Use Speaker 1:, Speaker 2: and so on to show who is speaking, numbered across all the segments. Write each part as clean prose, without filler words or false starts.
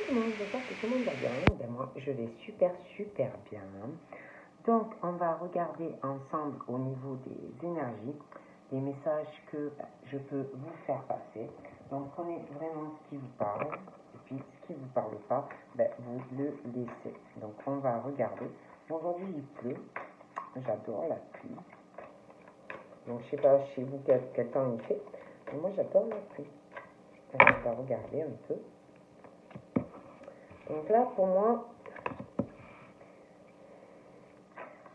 Speaker 1: le monde, j'espère que tout le monde va bien. Ben moi, je vais super bien. Donc, on va regarder ensemble au niveau des énergies, les messages que je peux vous faire passer. Donc, prenez vraiment ce qui vous parle, et puis ce qui ne vous parle pas, ben, vous le laissez. Donc, on va regarder. Aujourd'hui, il pleut. J'adore la pluie. Donc, je ne sais pas chez vous quel temps il fait, mais moi, j'adore la pluie. Alors, on va regarder un peu. Donc là, pour moi,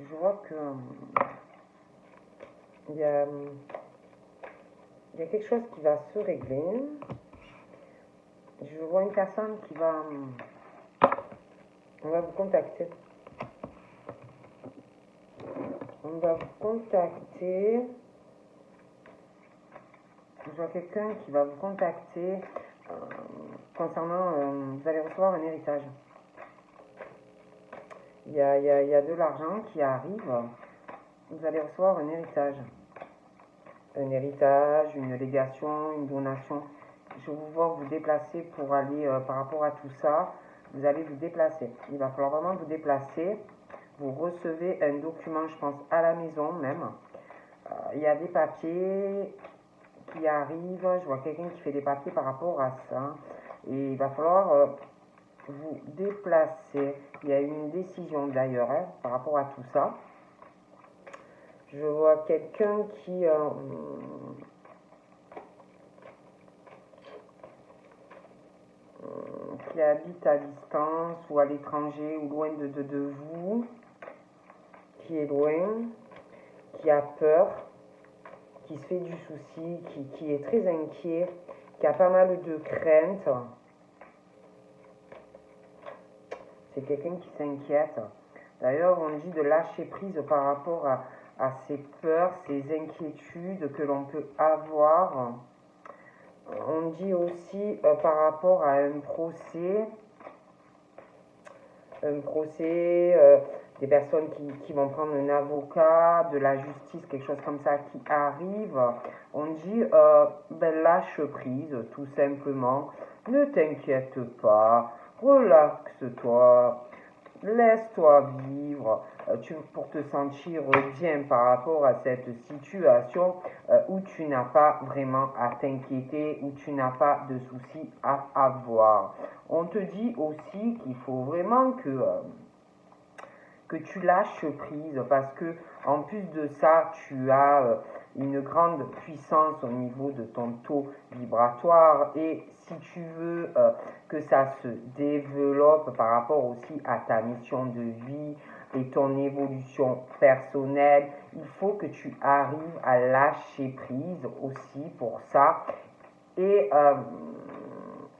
Speaker 1: je vois que il y a quelque chose qui va se régler. Je vois une personne qui va, on va vous contacter. On va vous contacter. Je vois quelqu'un qui va vous contacter concernant, vous allez recevoir un héritage. Il y a de l'argent qui arrive. Vous allez recevoir un héritage. Un héritage, une légation, une donation. Je vous vois vous déplacer pour aller par rapport à tout ça. Vous allez vous déplacer. Il va falloir vraiment vous déplacer. Vous recevez un document, je pense, à la maison même. Il y a des papiers qui arrivent. Je vois quelqu'un qui fait des papiers par rapport à ça. Et il va falloir vous déplacer. Il y a une décision d'ailleurs par rapport à tout ça. Je vois quelqu'un qui habite à distance ou à l'étranger ou loin de vous, qui est loin, qui a peur, qui se fait du souci, qui est très inquiet, qui a pas mal de craintes. C'est quelqu'un qui s'inquiète. D'ailleurs, on dit de lâcher prise par rapport à ces peurs, ces inquiétudes que l'on peut avoir. On dit aussi par rapport à un procès, des personnes qui vont prendre un avocat, de la justice, quelque chose comme ça qui arrive. On dit lâche prise, tout simplement. Ne t'inquiète pas, relaxe-toi, laisse-toi vivre pour te sentir bien par rapport à cette situation où tu n'as pas vraiment à t'inquiéter, où tu n'as pas de soucis à avoir. On te dit aussi qu'il faut vraiment que tu lâches prise parce que en plus de ça, tu as une grande puissance au niveau de ton taux vibratoire et si tu veux que ça se développe par rapport aussi à ta mission de vie et ton évolution personnelle, il faut que tu arrives à lâcher prise aussi pour ça et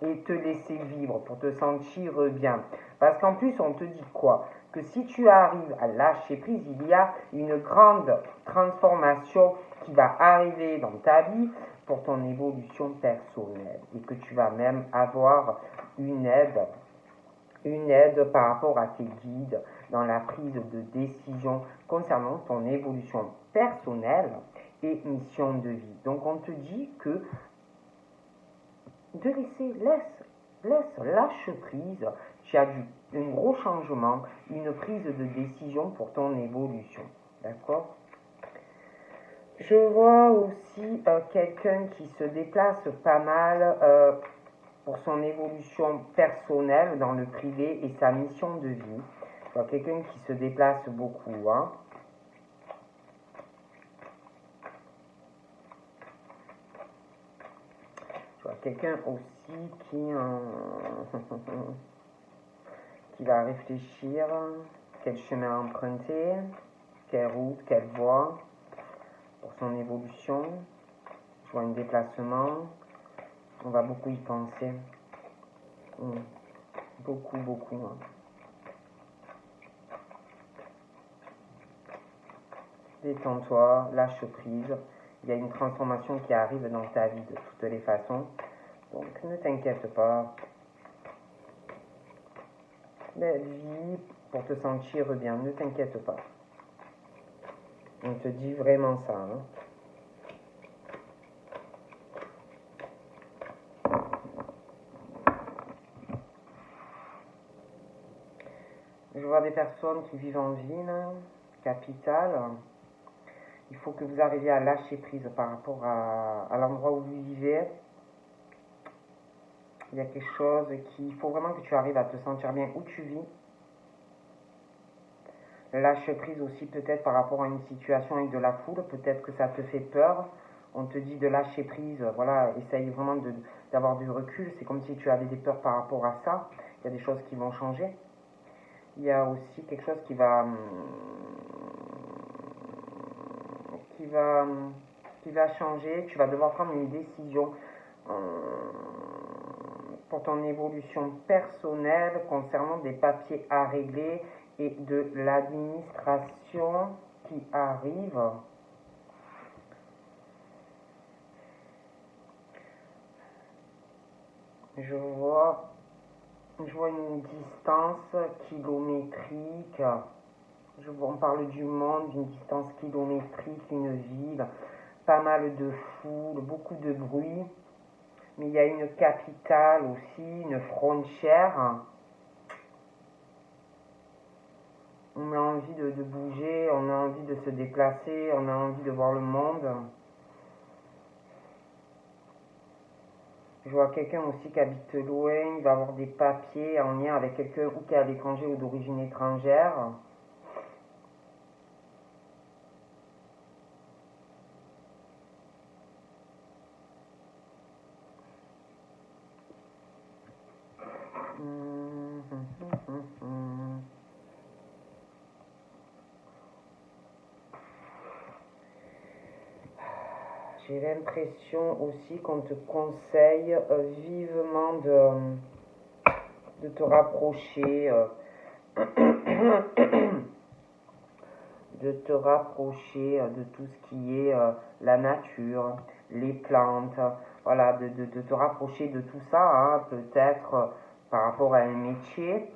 Speaker 1: te laisser vivre pour te sentir bien. Parce qu'en plus, on te dit quoi? Que si tu arrives à lâcher prise, il y a une grande transformation qui va arriver dans ta vie pour ton évolution personnelle et que tu vas même avoir une aide par rapport à tes guides dans la prise de décision concernant ton évolution personnelle et mission de vie. Donc on te dit que de lâche prise. Tu as un gros changement, une prise de décision pour ton évolution. D'accord? Je vois aussi quelqu'un qui se déplace pas mal pour son évolution personnelle dans le privé et sa mission de vie. Je vois quelqu'un qui se déplace beaucoup. Hein. Je vois quelqu'un aussi qui va réfléchir quel chemin emprunter, quelle route, quelle voie pour son évolution. Je vois un déplacement. On va beaucoup y penser. Beaucoup. Hein. Détends-toi, lâche prise. Il y a une transformation qui arrive dans ta vie de toutes les façons. Donc ne t'inquiète pas. Mais vis pour te sentir bien, ne t'inquiète pas. On te dit vraiment ça. Hein. Je vois des personnes qui vivent en ville, capitale. Il faut que vous arriviez à lâcher prise par rapport à l'endroit où vous vivez. Il y a quelque chose il faut vraiment que tu arrives à te sentir bien où tu vis. Lâche prise aussi peut-être par rapport à une situation avec de la foule. Peut-être que ça te fait peur. On te dit de lâcher prise. Voilà, essaye vraiment d'avoir du recul. C'est comme si tu avais des peurs par rapport à ça. Il y a des choses qui vont changer. Il y a aussi quelque chose qui va changer. Tu vas devoir prendre une décision pour ton évolution personnelle concernant des papiers à régler et de l'administration qui arrive. Je vois une distance kilométrique. On parle du monde, d'une distance kilométrique, une ville, pas mal de foule, beaucoup de bruit. Mais il y a une capitale aussi, une frontière. On a envie de bouger, on a envie de se déplacer, on a envie de voir le monde. Je vois quelqu'un aussi qui habite loin, il va avoir des papiers en lien avec quelqu'un ou qui est à l'étranger ou d'origine étrangère. J'ai l'impression aussi qu'on te conseille vivement de te rapprocher, de te rapprocher de tout ce qui est la nature, les plantes, voilà, de te rapprocher de tout ça, hein, peut-être par rapport à un métier.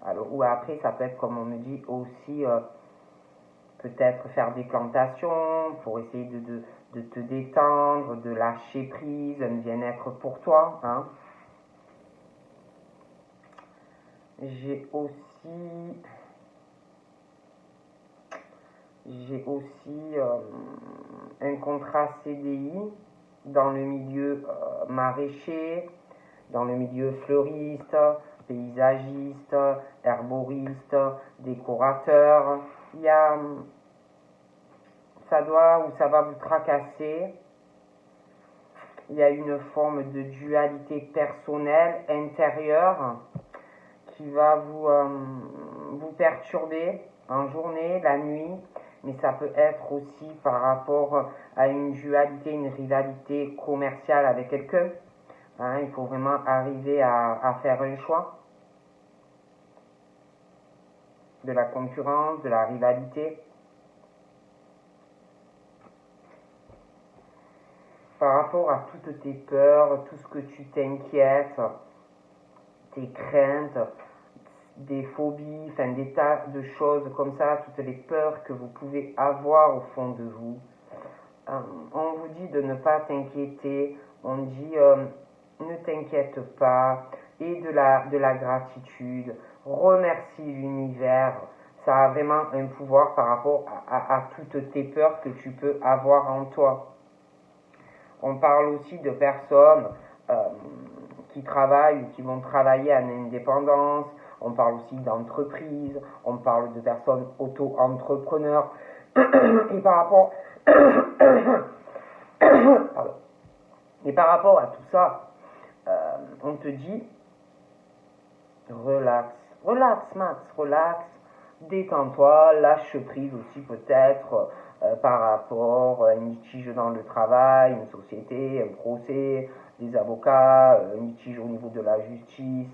Speaker 1: Alors, ou après, ça peut être, comme on me dit, aussi peut-être faire des plantations pour essayer de te détendre, de lâcher prise, un bien-être pour toi. Hein. J'ai aussi un contrat CDI dans le milieu maraîcher, dans le milieu fleuriste, paysagiste, herboriste, décorateur. Il y a ça va vous tracasser. Il y a une forme de dualité personnelle intérieure qui va vous perturber en journée, la nuit, mais ça peut être aussi par rapport à une dualité, une rivalité commerciale avec quelqu'un. Hein, il faut vraiment arriver à faire un choix de la concurrence, de la rivalité. Par rapport à toutes tes peurs, tout ce que tu t'inquiètes, tes craintes, des phobies, enfin des tas de choses comme ça, toutes les peurs que vous pouvez avoir au fond de vous. On vous dit de ne pas t'inquiéter, on dit ne t'inquiète pas, et de la gratitude, remercie l'univers, ça a vraiment un pouvoir par rapport à toutes tes peurs que tu peux avoir en toi. On parle aussi de personnes qui travaillent ou qui vont travailler en indépendance. On parle aussi d'entreprises. On parle de personnes auto-entrepreneurs. Et par rapport... Pardon. Et par rapport à tout ça, on te dit relax. Relax, Max, relax. Détends-toi, lâche prise aussi peut-être par rapport à une litige dans le travail, une société, un procès, des avocats, un litige au niveau de la justice.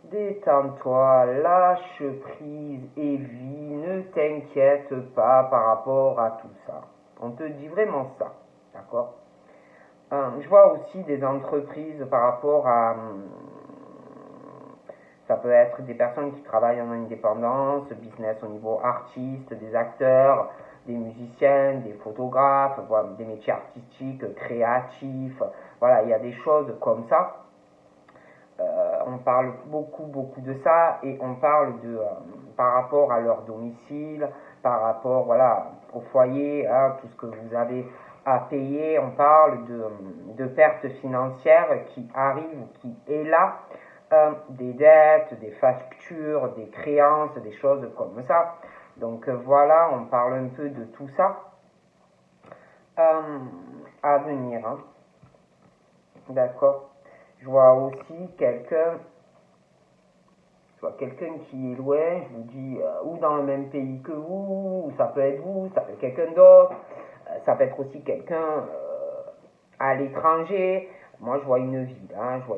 Speaker 1: Détends-toi, lâche prise et vis, ne t'inquiète pas par rapport à tout ça. On te dit vraiment ça, d'accord? Je vois aussi des entreprises par rapport à... Ça peut être des personnes qui travaillent en indépendance, business au niveau artiste, des acteurs, des musiciens, des photographes, voilà, des métiers artistiques, créatifs. Voilà, il y a des choses comme ça. On parle beaucoup de ça et on parle par rapport à leur domicile, par rapport voilà, au foyer, hein, tout ce que vous avez à payer. On parle de pertes financières qui arrivent, qui est là, des dettes, des factures, des créances, des choses comme ça. Donc voilà, on parle un peu de tout ça à venir. Hein. D'accord. Je vois aussi quelqu'un qui est loin, je vous dis, ou dans le même pays que vous, ou ça peut être vous, ça peut être quelqu'un d'autre, ça peut être aussi quelqu'un à l'étranger. Moi, je vois une ville, hein, je vois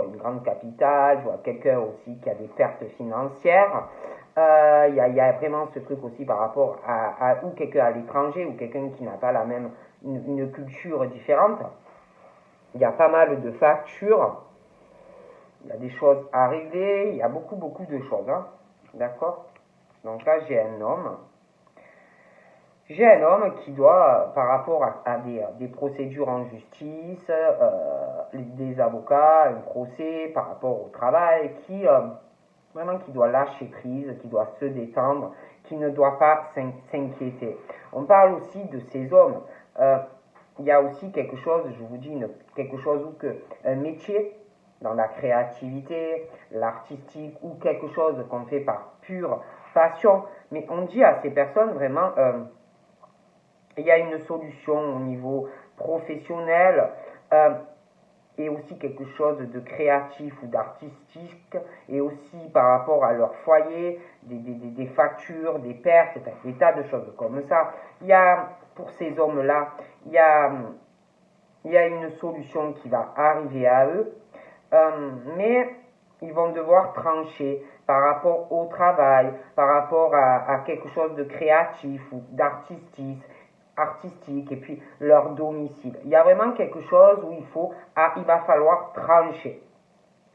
Speaker 1: une grande capitale, je vois quelqu'un aussi qui a des pertes financières. Y a vraiment ce truc aussi par rapport à ou quelqu'un à l'étranger, ou quelqu'un qui n'a pas la même, une culture différente. Il y a pas mal de factures. Il y a des choses arrivées, il y a beaucoup de choses, hein. D'accord. Donc là, j'ai un homme qui doit, par rapport à des procédures en justice, des avocats, un procès, par rapport au travail, vraiment qui doit lâcher prise, qui doit se détendre, qui ne doit pas s'inquiéter. On parle aussi de ces hommes. Il y a aussi quelque chose, je vous dis, quelque chose où un métier dans la créativité, l'artistique ou quelque chose qu'on fait par pure passion. Mais on dit à ces personnes vraiment, il y a une solution au niveau professionnel et aussi quelque chose de créatif ou d'artistique et aussi par rapport à leur foyer, des factures, des pertes, des tas de choses comme ça. Il y a, pour ces hommes-là, il y a une solution qui va arriver à eux. Mais ils vont devoir trancher par rapport au travail, par rapport à quelque chose de créatif ou d'artistique, et puis leur domicile. Il y a vraiment quelque chose où il va falloir trancher.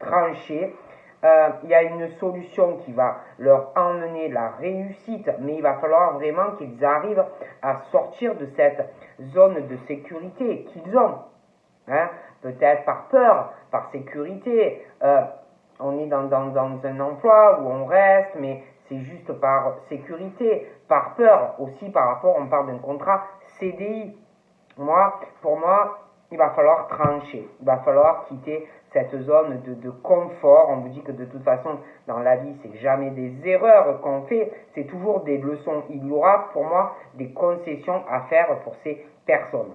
Speaker 1: Il y a une solution qui va leur emmener la réussite, mais il va falloir vraiment qu'ils arrivent à sortir de cette zone de sécurité qu'ils ont. Hein, peut-être par peur, par sécurité. On est dans un emploi où on reste, mais c'est juste par sécurité, par peur aussi par rapport, on parle d'un contrat CDI. Pour moi, il va falloir trancher, il va falloir quitter cette zone de confort. On vous dit que de toute façon, dans la vie, c'est jamais des erreurs qu'on fait, c'est toujours des leçons. Il y aura pour moi des concessions à faire pour ces personnes.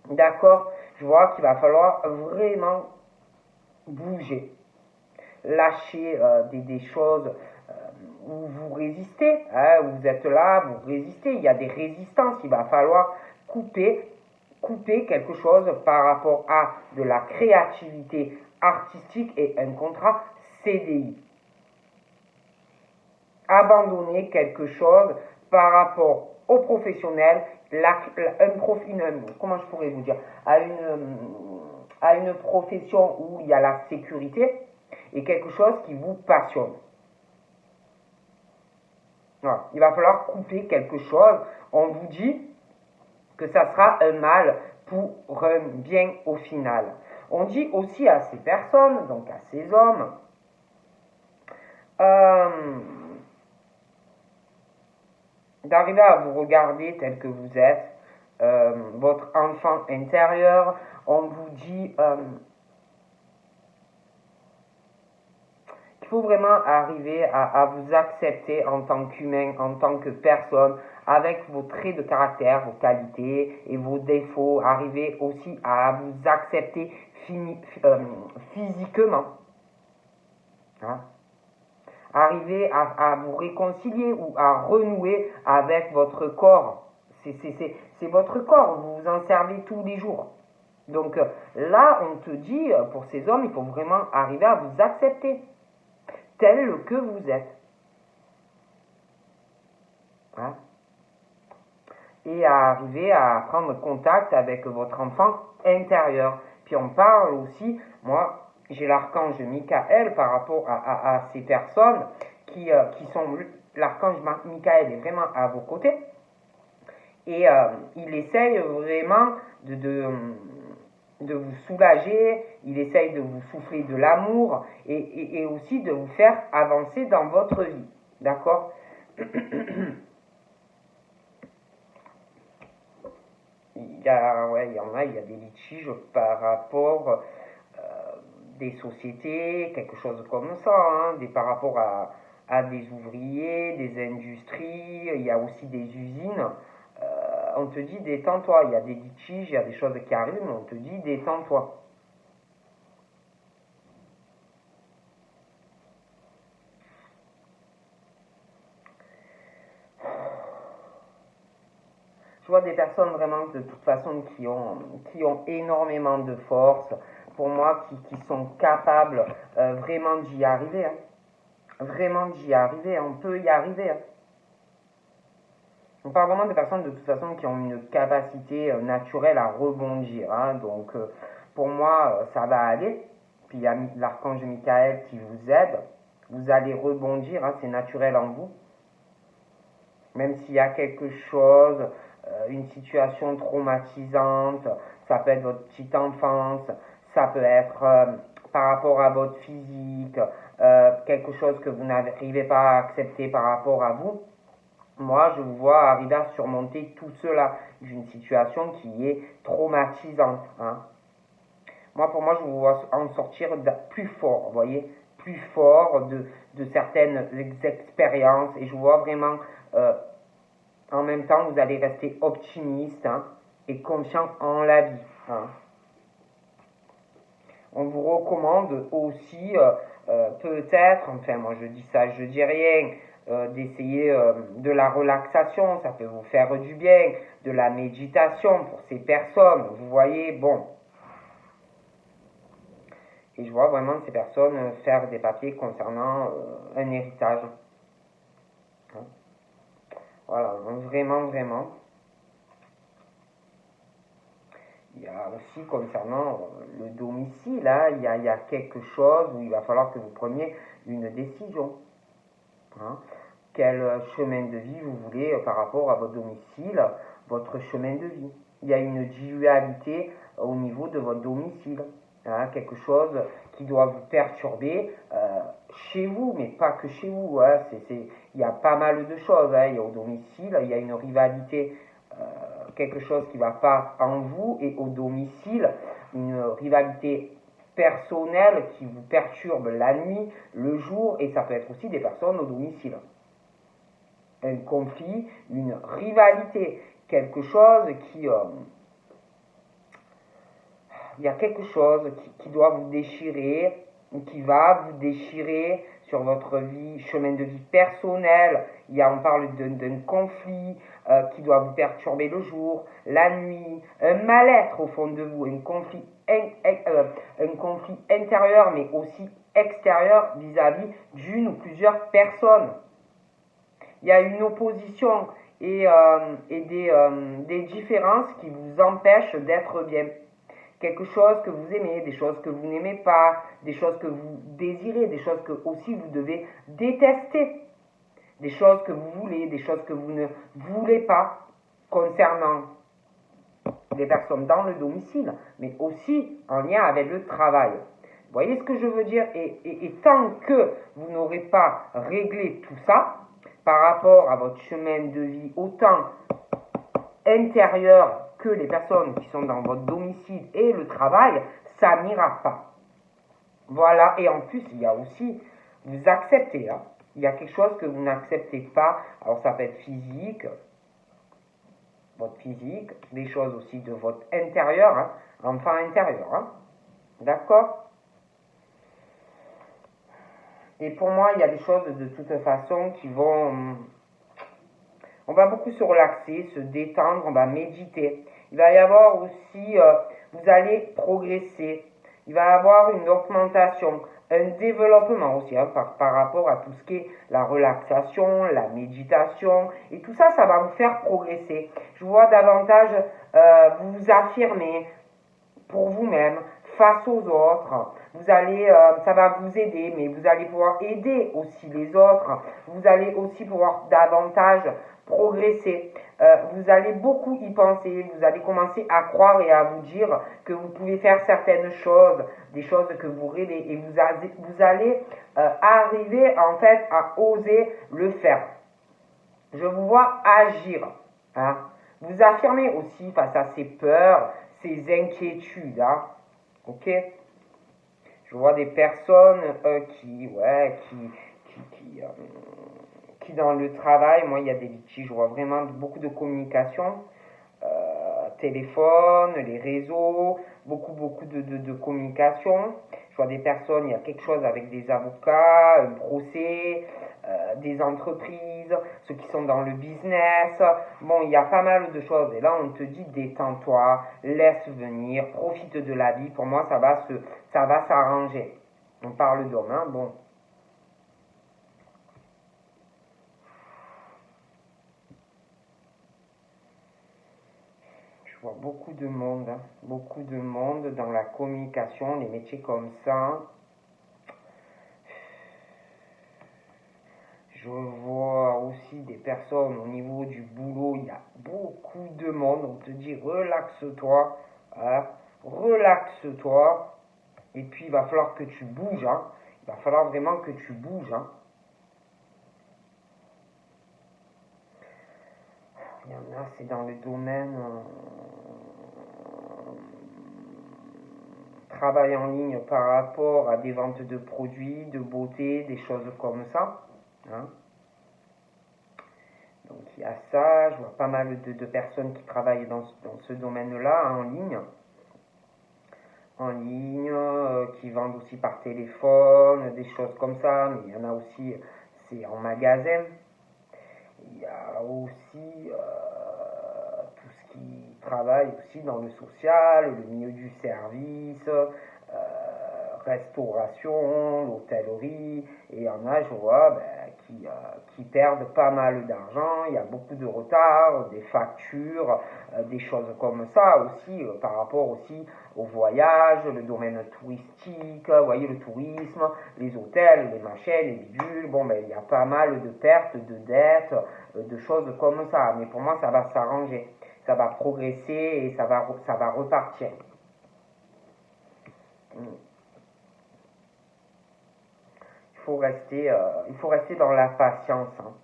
Speaker 1: D'accord? Je vois qu'il va falloir vraiment bouger, lâcher des choses où vous résistez, hein, vous êtes là, vous résistez, il y a des résistances, il va falloir couper quelque chose par rapport à de la créativité artistique et un contrat CDI. Abandonner quelque chose par rapport au professionnel, comment je pourrais vous dire, à une profession où il y a la sécurité et quelque chose qui vous passionne. Voilà. Il va falloir couper quelque chose. On vous dit que ça sera un mal pour un bien au final. On dit aussi à ces personnes, donc à ces hommes, d'arriver à vous regarder tel que vous êtes, votre enfant intérieur. On vous dit qu'il faut vraiment arriver à vous accepter en tant qu'humain, en tant que personne, avec vos traits de caractère, vos qualités et vos défauts. Arriver aussi à vous accepter physiquement. Hein? Arriver à vous réconcilier ou à renouer avec votre corps. C'est votre corps, vous vous en servez tous les jours. Donc là, on te dit, pour ces hommes, il faut vraiment arriver à vous accepter tel que vous êtes. Hein? Et à arriver à prendre contact avec votre enfant intérieur. Puis on parle aussi, moi, j'ai l'archange Michael par rapport à ces personnes qui sont... L'archange Michael est vraiment à vos côtés. Et il essaye vraiment de vous soulager, il essaye de vous souffler de l'amour et aussi de vous faire avancer dans votre vie. D'accord? Il y a des litiges par rapport des sociétés, quelque chose comme ça, hein, par rapport à des ouvriers, des industries, il y a aussi des usines. On te dit détends-toi, il y a des litiges, il y a des choses qui arrivent, mais on te dit détends-toi. Je vois des personnes vraiment de toute façon qui ont énormément de force, pour moi, qui sont capables vraiment d'y arriver. Hein. Vraiment d'y arriver, on peut y arriver. Hein. On parle vraiment de personnes de toute façon qui ont une capacité naturelle à rebondir. Hein. Donc pour moi, ça va aller. Puis il y a l'archange Michael qui vous aide. Vous allez rebondir, hein, c'est naturel en vous. Même s'il y a quelque chose, une situation traumatisante, ça peut être votre petite enfance, ça peut être par rapport à votre physique, quelque chose que vous n'arrivez pas à accepter par rapport à vous. Moi, je vous vois arriver à surmonter tout cela d'une situation qui est traumatisante. Hein. Moi, pour moi, je vous vois en sortir plus fort, vous voyez, plus fort de certaines expériences. Et je vous vois vraiment, en même temps, vous allez rester optimiste, hein, et confiant en la vie. Hein. On vous recommande aussi, peut-être, enfin moi je dis ça, je dis rien, d'essayer de la relaxation, ça peut vous faire du bien, de la méditation pour ces personnes, vous voyez, bon. Et je vois vraiment ces personnes faire des papiers concernant un héritage. Hein. Voilà, donc vraiment, vraiment. Il y a aussi concernant le domicile, hein, il y a quelque chose où il va falloir que vous preniez une décision. Hein. Quel chemin de vie vous voulez par rapport à votre domicile, votre chemin de vie. Il y a une dualité au niveau de votre domicile. Hein, quelque chose qui doit vous perturber chez vous, mais pas que chez vous. Hein, il y a pas mal de choses. Hein, il y a au domicile, il y a une rivalité, quelque chose qui ne va pas en vous, et au domicile, une rivalité personnelle qui vous perturbe la nuit, le jour, et ça peut être aussi des personnes au domicile. Un conflit, une rivalité, quelque chose qui... il y a quelque chose qui doit vous déchirer, qui va vous déchirer sur votre vie, chemin de vie personnel. On parle d'un conflit qui doit vous perturber le jour, la nuit, un mal-être au fond de vous, un conflit intérieur mais aussi extérieur vis-à-vis d'une ou plusieurs personnes. Il y a une opposition et des différences qui vous empêchent d'être bien. Quelque chose que vous aimez, des choses que vous n'aimez pas, des choses que vous désirez, des choses que aussi vous devez détester, des choses que vous voulez, des choses que vous ne voulez pas concernant les personnes dans le domicile, mais aussi en lien avec le travail. Vous voyez ce que je veux dire? Et tant que vous n'aurez pas réglé tout ça, par rapport à votre chemin de vie, autant intérieur que les personnes qui sont dans votre domicile et le travail, ça n'ira pas. Voilà, et en plus, il y a aussi, vous acceptez, hein, il y a quelque chose que vous n'acceptez pas, alors ça peut être physique, votre physique, des choses aussi de votre intérieur, hein, enfant intérieur, hein, d'accord? Et pour moi, il y a des choses de toute façon qui vont... On va beaucoup se relaxer, se détendre, on va méditer. Il va y avoir aussi, vous allez progresser. Il va y avoir une augmentation, un développement aussi, hein, par rapport à tout ce qui est la relaxation, la méditation. Et tout ça, ça va vous faire progresser. Je vois davantage vous affirmer pour vous-même, face aux autres, Ça va vous aider, mais vous allez pouvoir aider aussi les autres. Vous allez aussi pouvoir davantage progresser. Vous allez beaucoup y penser. Vous allez commencer à croire et à vous dire que vous pouvez faire certaines choses, des choses que vous rêvez, et vous allez arriver en fait à oser le faire. Je vous vois agir. Hein. Vous affirmez aussi face à ces peurs, ces inquiétudes. Hein. Ok? Je vois des personnes qui dans le travail, moi il y a des litiges, je vois vraiment beaucoup de communication, téléphone, les réseaux, beaucoup de communication. Je vois des personnes, il y a quelque chose avec des avocats, un procès, des entreprises, ceux qui sont dans le business. Bon, il y a pas mal de choses. Et là, on te dit détends-toi, laisse venir, profite de la vie. Pour moi, ça va s'arranger. On parle d'homme, hein, bon. Je vois beaucoup de monde dans la communication, les métiers comme ça. Je vois aussi des personnes au niveau du boulot, il y a beaucoup de monde. On te dit relaxe-toi, hein, relaxe-toi. Et puis il va falloir que tu bouges, hein. Il va falloir vraiment que tu bouges, hein. Il y en a, c'est dans le domaine travail en ligne par rapport à des ventes de produits, de beauté, des choses comme ça. Hein. Donc il y a ça, je vois pas mal de personnes qui travaillent dans ce domaine-là, hein, en ligne, qui vendent aussi par téléphone, des choses comme ça, mais il y en a aussi, c'est en magasin. Il y a aussi tout ce qui travaille aussi dans le social, le milieu du service, restauration, l'hôtellerie, et il y en a, je vois, qui perdent pas mal d'argent, il y a beaucoup de retard, des factures, des choses comme ça aussi, par rapport aussi au voyage, le domaine touristique, vous voyez, le tourisme, les hôtels, les machines, les bidules, bon, il y a pas mal de pertes, de dettes, de choses comme ça, mais pour moi, ça va s'arranger, ça va progresser et ça va repartir. Il faut rester dans la patience. Hein.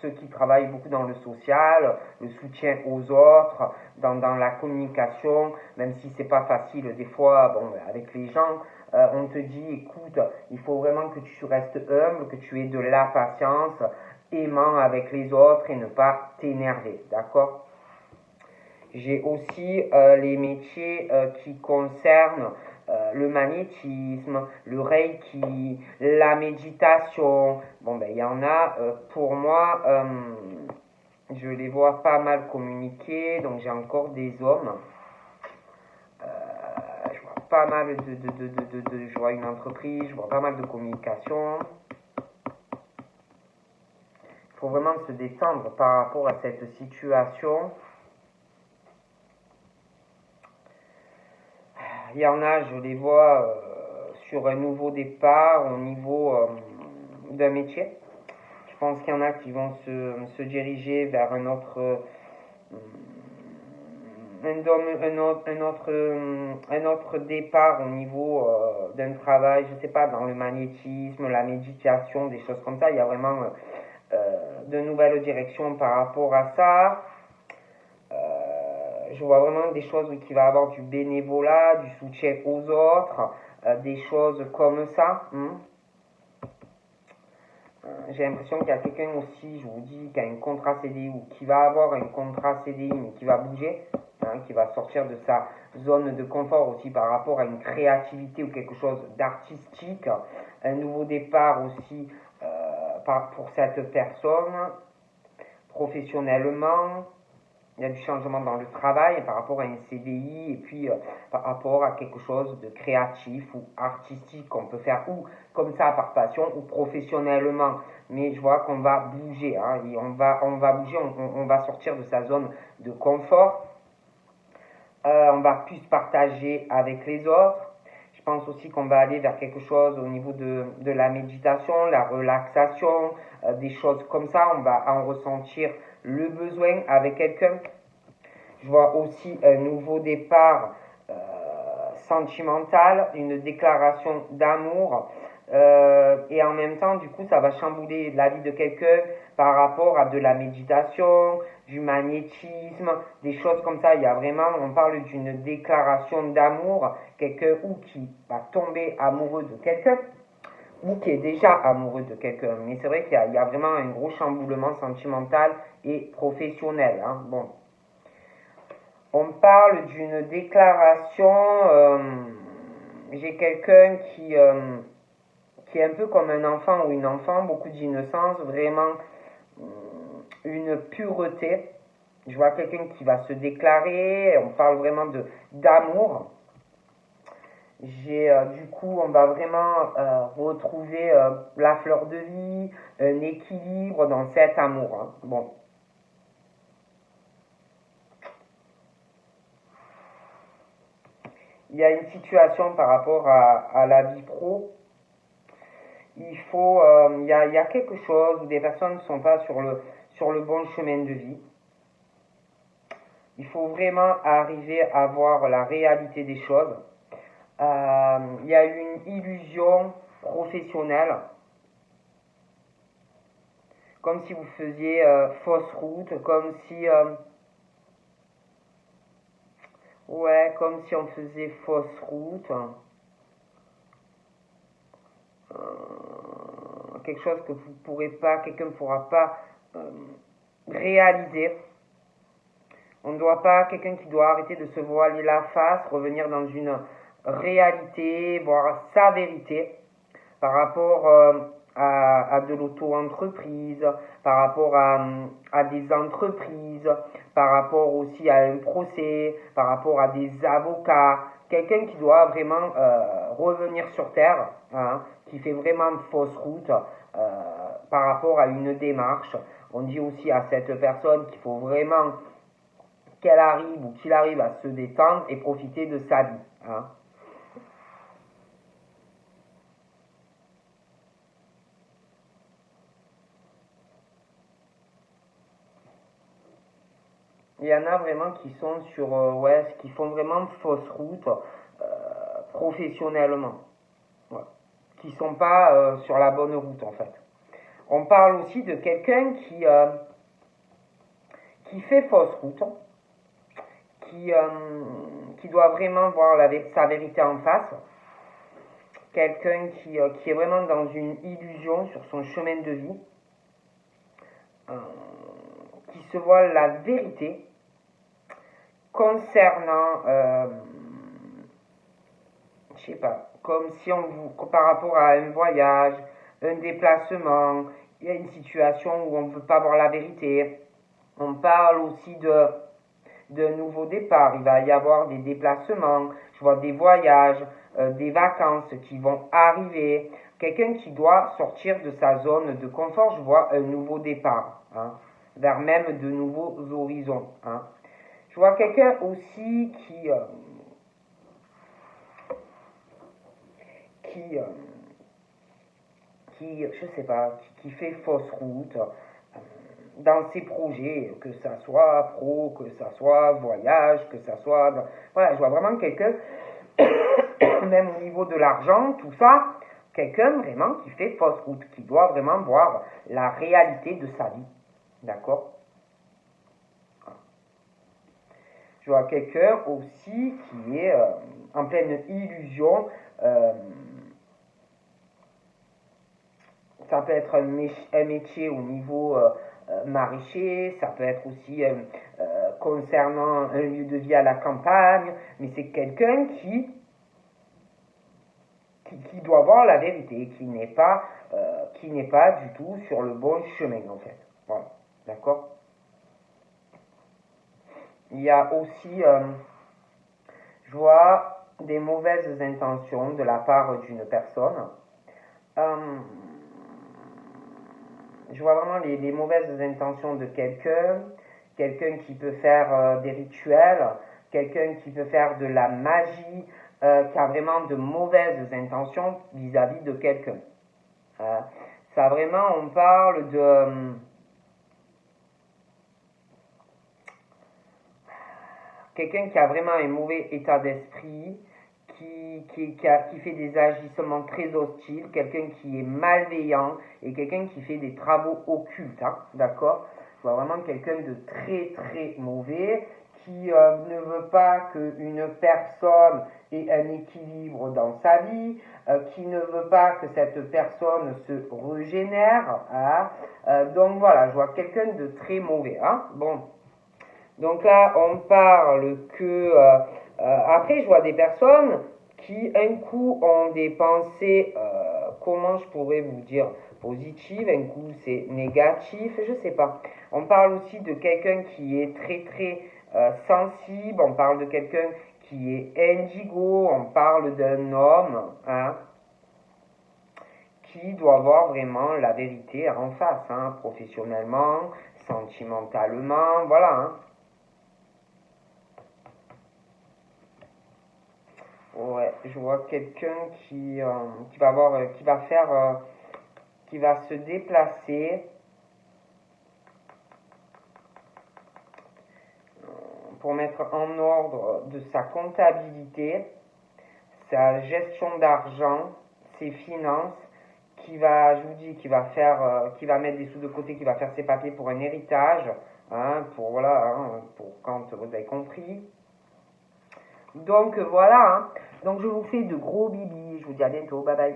Speaker 1: Ceux qui travaillent beaucoup dans le social, le soutien aux autres, dans la communication, même si c'est pas facile des fois, bon, avec les gens, on te dit, écoute, il faut vraiment que tu restes humble, que tu aies de la patience, aimant avec les autres et ne pas t'énerver, d'accord? J'ai aussi les métiers qui concernent le magnétisme, le reiki, la méditation. Bon, il y en a, pour moi, je les vois pas mal communiquer, donc j'ai encore des hommes. Je vois pas mal je vois une entreprise, je vois pas mal de communication. Il faut vraiment se détendre par rapport à cette situation. Il y en a, je les vois sur un nouveau départ au niveau d'un métier. Je pense qu'il y en a qui vont se diriger vers un autre, un autre départ au niveau d'un travail, je ne sais pas, dans le magnétisme, la méditation, des choses comme ça. Il y a vraiment de nouvelles directions par rapport à ça. Je vois vraiment des choses où il va y avoir du bénévolat, du soutien aux autres, des choses comme ça. J'ai l'impression qu'il y a quelqu'un aussi, je vous dis, qui a un contrat CDI ou qui va avoir un contrat CDI mais qui va bouger, hein, qui va sortir de sa zone de confort aussi par rapport à une créativité ou quelque chose d'artistique, un nouveau départ aussi pour cette personne, professionnellement. Il y a du changement dans le travail par rapport à un CDI et puis par rapport à quelque chose de créatif ou artistique qu'on peut faire ou comme ça par passion ou professionnellement. Mais je vois qu'on va bouger, hein, et on va bouger, on va sortir de sa zone de confort. On va plus partager avec les autres. Je pense aussi qu'on va aller vers quelque chose au niveau de la méditation, la relaxation, des choses comme ça. On va en ressentir le besoin avec quelqu'un. Je vois aussi un nouveau départ sentimental, une déclaration d'amour. Et en même temps, du coup, ça va chambouler la vie de quelqu'un par rapport à de la méditation, du magnétisme, des choses comme ça. Il y a vraiment, on parle d'une déclaration d'amour, quelqu'un ou qui va tomber amoureux de quelqu'un, ou qui est déjà amoureux de quelqu'un. Mais c'est vrai qu'il y a vraiment un gros chamboulement sentimental et professionnel. Hein. Bon. On parle d'une déclaration, j'ai quelqu'un qui est un peu comme un enfant ou une enfant, beaucoup d'innocence, vraiment une pureté. Je vois quelqu'un qui va se déclarer, on parle vraiment d'amour. Du coup, on va vraiment retrouver la fleur de vie, un équilibre dans cet amour. Hein. Bon. Il y a une situation par rapport à la vie pro. Il y a quelque chose où des personnes ne sont pas sur le bon chemin de vie. Il faut vraiment arriver à voir la réalité des choses. Il y a une illusion professionnelle, comme si vous faisiez fausse route, comme si on faisait fausse route. Quelque chose que vous pourrez pas, quelqu'un ne pourra pas réaliser. On ne doit pas, quelqu'un qui doit arrêter de se voiler la face, revenir dans une réalité, voir sa vérité par rapport à de l'auto-entreprise, par rapport à des entreprises, par rapport aussi à un procès, par rapport à des avocats. Quelqu'un qui doit vraiment revenir sur terre, hein, qui fait vraiment fausse route par rapport à une démarche. On dit aussi à cette personne qu'il faut vraiment qu'elle arrive ou qu'il arrive à se détendre et profiter de sa vie. Hein. Il y en a vraiment qui sont qui font vraiment fausse route professionnellement, ouais. Qui sont pas sur la bonne route en fait. On parle aussi de quelqu'un qui fait fausse route, qui, euh, qui doit vraiment voir sa vérité en face. Quelqu'un qui est vraiment dans une illusion sur son chemin de vie, qui se voit la vérité concernant, je sais pas, comme si par rapport à un voyage, un déplacement, il y a une situation où on ne veut pas voir la vérité. On parle aussi de nouveaux départs. Il va y avoir des déplacements, je vois des voyages, des vacances qui vont arriver. Quelqu'un qui doit sortir de sa zone de confort, je vois un nouveau départ, hein, vers même de nouveaux horizons. Hein. Je vois quelqu'un aussi je sais pas, qui fait fausse route dans ses projets, que ça soit pro, que ça soit voyage, que ça soit... Voilà, je vois vraiment quelqu'un, même au niveau de l'argent, tout ça, quelqu'un vraiment qui fait fausse route, qui doit vraiment voir la réalité de sa vie. D'accord? Je vois quelqu'un aussi qui est en pleine illusion. Ça peut être un métier au niveau maraîcher, ça peut être aussi concernant un lieu de vie à la campagne, mais c'est quelqu'un qui doit voir la vérité, qui n'est pas du tout sur le bon chemin en fait. Voilà, d'accord? Il y a aussi, je vois des mauvaises intentions de la part d'une personne. Je vois vraiment les mauvaises intentions de quelqu'un qui peut faire des rituels, quelqu'un qui peut faire de la magie, qui a vraiment de mauvaises intentions vis-à-vis de quelqu'un. Ça vraiment, on parle de quelqu'un qui a vraiment un mauvais état d'esprit, qui fait des agissements très hostiles, quelqu'un qui est malveillant et quelqu'un qui fait des travaux occultes, hein, d'accord? Je vois vraiment quelqu'un de très très mauvais qui ne veut pas qu'une personne ait un équilibre dans sa vie, qui ne veut pas que cette personne se régénère, hein? Donc voilà, je vois quelqu'un de très mauvais, hein? Bon. Donc là, on parle que... après, je vois des personnes qui, un coup, ont des pensées, comment je pourrais vous dire, positives, un coup, c'est négatif, je sais pas. On parle aussi de quelqu'un qui est très, très sensible, on parle de quelqu'un qui est indigo, on parle d'un homme, hein, qui doit voir vraiment la vérité en face, hein, professionnellement, sentimentalement, voilà, hein. Ouais, je vois quelqu'un qui va avoir, qui va faire, qui va se déplacer pour mettre en ordre de sa comptabilité, sa gestion d'argent, ses finances, qui va, je vous dis, qui va faire, qui va mettre des sous de côté, qui va faire ses papiers pour un héritage, hein, pour voilà, hein, pour quand vous avez compris. Donc voilà, hein. Donc je vous fais de gros bibis, je vous dis à bientôt, bye bye.